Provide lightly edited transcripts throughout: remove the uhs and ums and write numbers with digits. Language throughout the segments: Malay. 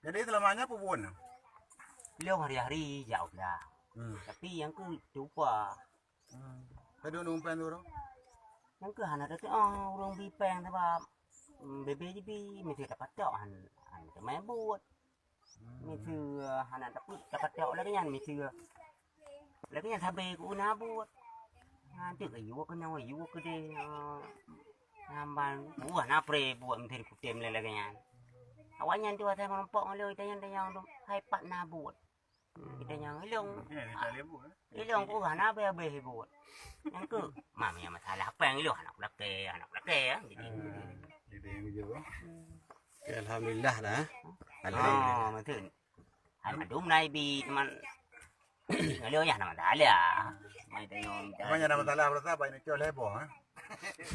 Jadi selamanya pupun. Beliau hari-hari jauh lah. Tapi yang ke lupa. Tadi numpen dulu. Yang ke hana tu orang bipeng sebab bebe jibi mesti dapat tok han main buat. Mesti hana dapat tok lagi kan mesti lagi yang sabe ku na buat. Nanti ke yu ke nyawa yu ke de namban buah na pre buat mesti ku tem lagi kan. Awaknya tu saya merompok ngalo kita yang tu hai pat na buat. Kita yang ilong. Ilong ku hana be buat. Yang ke mami yang masalah apa yang ilong anak laki jadi. Jadi yang juga. Alhamdulillah dah. Alhamdulillah. Betul. Adum nai bi teman ngalo ya nama salah. Mai tayong. Namanya nama salah berapa ini col heboh ha.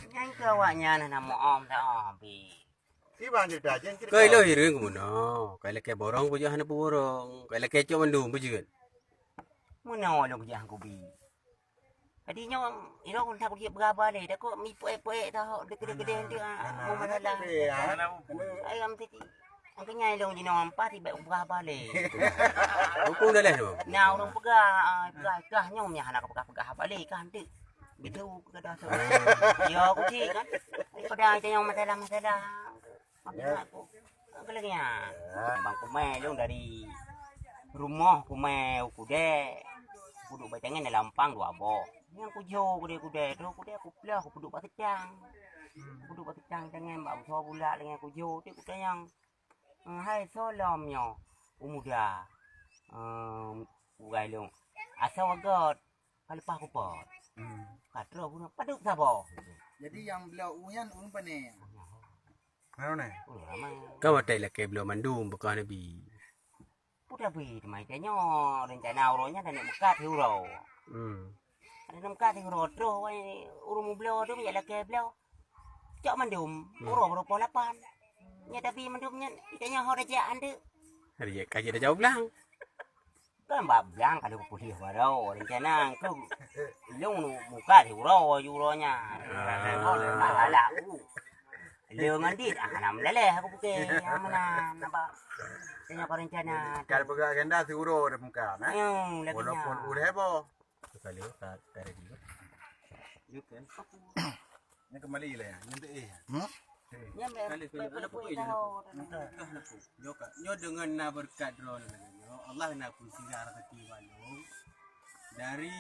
Yang ke awaknya nama om ta bi. Si bang cerita aja cerita. Kau ilo hiring kuno. Kau laki borong puja hana borong. Kau laki cok mandum puja. Mana lo kerja aku bi. Tadinya ilo kon tak kerja berapa le. Dak kok mi poe-poe dah gede-gede nanti mau masalah. Ayam tadi. Angkanya ilo jino ampa tiba berapa le. Hukum dah lah tu. Nah orang pegah nyom nya anak pegah apa le kan tu. Betul ke dah tu. Ya aku cik kan. Pada kita yang masalah. Aku lagi ya. Bang kumai lu dari rumah kumai kude. Duduk bacangan dalam pang dua boh. Yang kujo kude tu aku pelah aku duduk bakecang. Duduk bakecang dengan bang so pula dengan kujo tu kude yang hai solomnya umuda. Ugai lu. Asal wagot kalipah ku pot. Katro pun paduk sabo. Jadi yang beliau uyan pane. Mana ni? Kau ada laki belum mandum bukan nabi. Udah bi mai tanya rencana uronya dan muka uro. Ada muka uro tro urung beliau tu ya laki beliau. Cak mandum uro berapa lapan. Ya tapi mandumnya tanya hor aja ande. Hari kaji dah jauh belang. Kan bab bilang kalau putih baru rencana ke ilung muka uronya. Masalah Leo ngandit nam leleh aku pakai mana nampak tanya kau rencana Kalau pegang agenda si uro ada muka nah. Walaupun udah heboh. Sekali tak ada juga. Yukan. Ini kembali lah ya. Nanti Kali ada apa ini? Nyo dengan na berkat drone nyo. Allah na kunci arah hati walung. Dari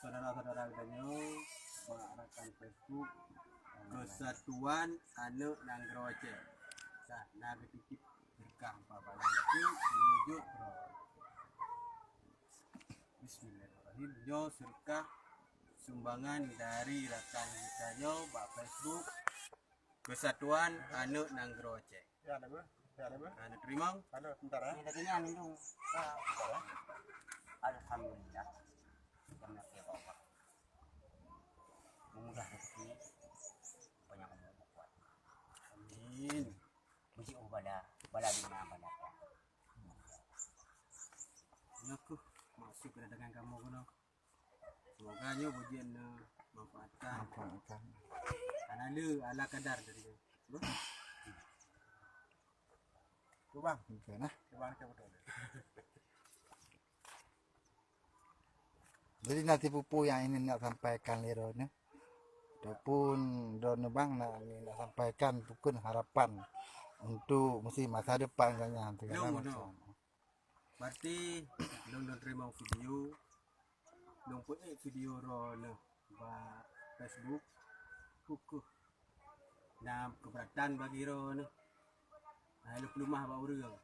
saudara-saudara nyo mengarakan Facebook Kesatuan Anak Nangroce. Nah, titip berkah Bapak itu menuju Bismillahirrahmanirrahim. Yo sedekah sumbangan dari rekan kita yo Pak Facebook Kesatuan Anak Nangroce. Ya ada ber. Anak terima. Halo, sebentar ya. Ini lagi yang minum. Alhamdulillah. Karena siapa Allah. Memudah rezeki. Banyak umur kuat. Amin. Puji bala di mana. Aku masuk ke dagangan kamu kuno. Semoga nyo pujian manfaatkan. Analu ala kadar dari tu. Tu bang. Okay, nah. Tu bang siapa betul. Jadi nanti pupu yang ini nak sampaikan lirone. Ataupun drone bang nak sampaikan pukul harapan untuk mesti masa depan kanya segala macam. Berarti long terima video. Long pun video roll ba Facebook. Kukuh. Nah keberatan bagi roll. Lalu pelumah ba urang.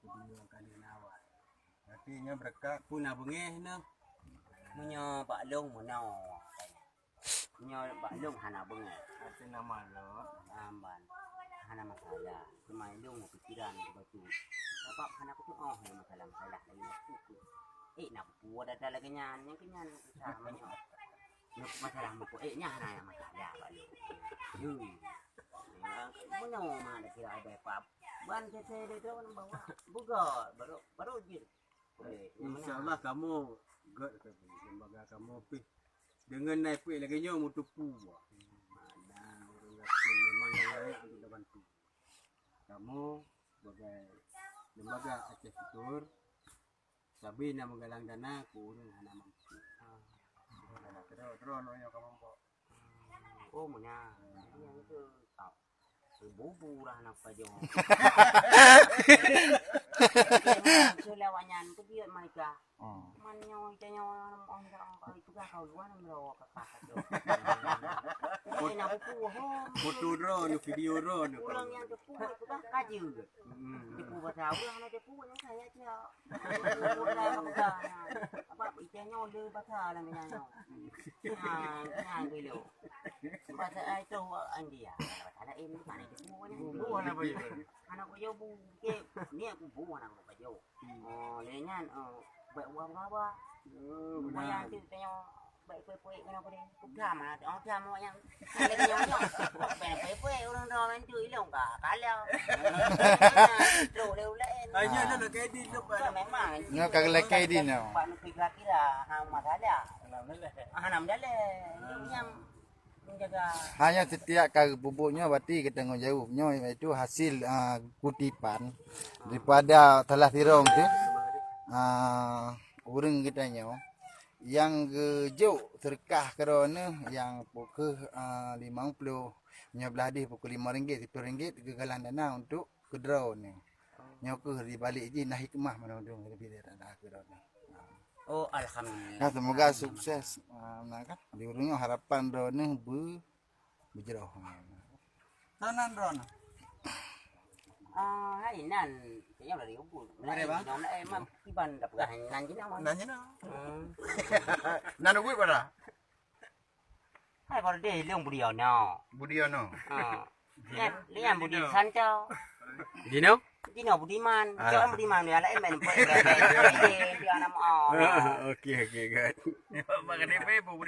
Video kali awal. Berarti nya berkat Pun abengeh na. Punya Pak Long mana? Punya Pak Long hana bengai. Arti nama lo. Amban. Hana masalah. Cuma Long pikiran betul. Sebab hana aku tu masalah lagi aku. Nak buat ada lagi nyan, yang kenyan sama nyo. Masalah mo ko nya hana yang masalah Pak Long. Yun. Mana mana kira ada apa? Ban saya itu bawa buka baru je. InsyaAllah kamu God lembaga kamu pi dengan naik pi lagi nyo mutu pu. Mana orang memang yang lain kamu sebagai lembaga Aceh Fitur Sabina menggalang dana ku anak mampu. Drone yang kamu bawa. Oh mana yang itu kau bubu lah nak pajo. Sulawanya tu dia mereka. Manyo janyo orang itu dah kau luar namro kakak tu. Ini nak buku Foto drone, video drone. pulang yang depu itu dah kaji. Depu bahasa orang nak depu yang saya dia. Depu dah apa apa ikannya le bahasa lah menyanyi. Nah dulu. Bahasa itu India. Ada ini mana depu ni. Bu anak bayi. Anak bayo bu ke ni aku bu anak bayo. Oh lenyan baik apa. Bayar tu tanya baik puai kena apa ni. Kupam ah orang kupam yang baik orang orang tu ilong ka kalau. Leu lain. Hanya nak kayak di depan. Memang. Nga kaglakay din no. Paano kira-kira hang masala. Hanam dale. Yang menjaga Hanya setiap kali bubuknya berarti kita jawabnya itu hasil kutipan daripada telah tirong tu. Orang kitanya yang gejuk terkah kerana yang pukul 50 menyebelah di pukul RM5 RM10 kegalan dana untuk ke drone ni. Nyok di balik je nah hikmah mana dong lebih dari dah ke drone. oh alhamdulillah. Nah, semoga sukses. Nah kan di urungnya harapan drone ni berjerah. Tanan drone. Hai nan kayaknya dari ubud. Dari bang. Nona emang kiban dapat nan je nama. Nanya na. Nanu gue pada. Hai kalau dia leung budi no. Budiono. Lian budi sanco. Dino? Dino budiman. Jangan budiman dia lain main dia nama. Okey, good. Makan DP bu Budi.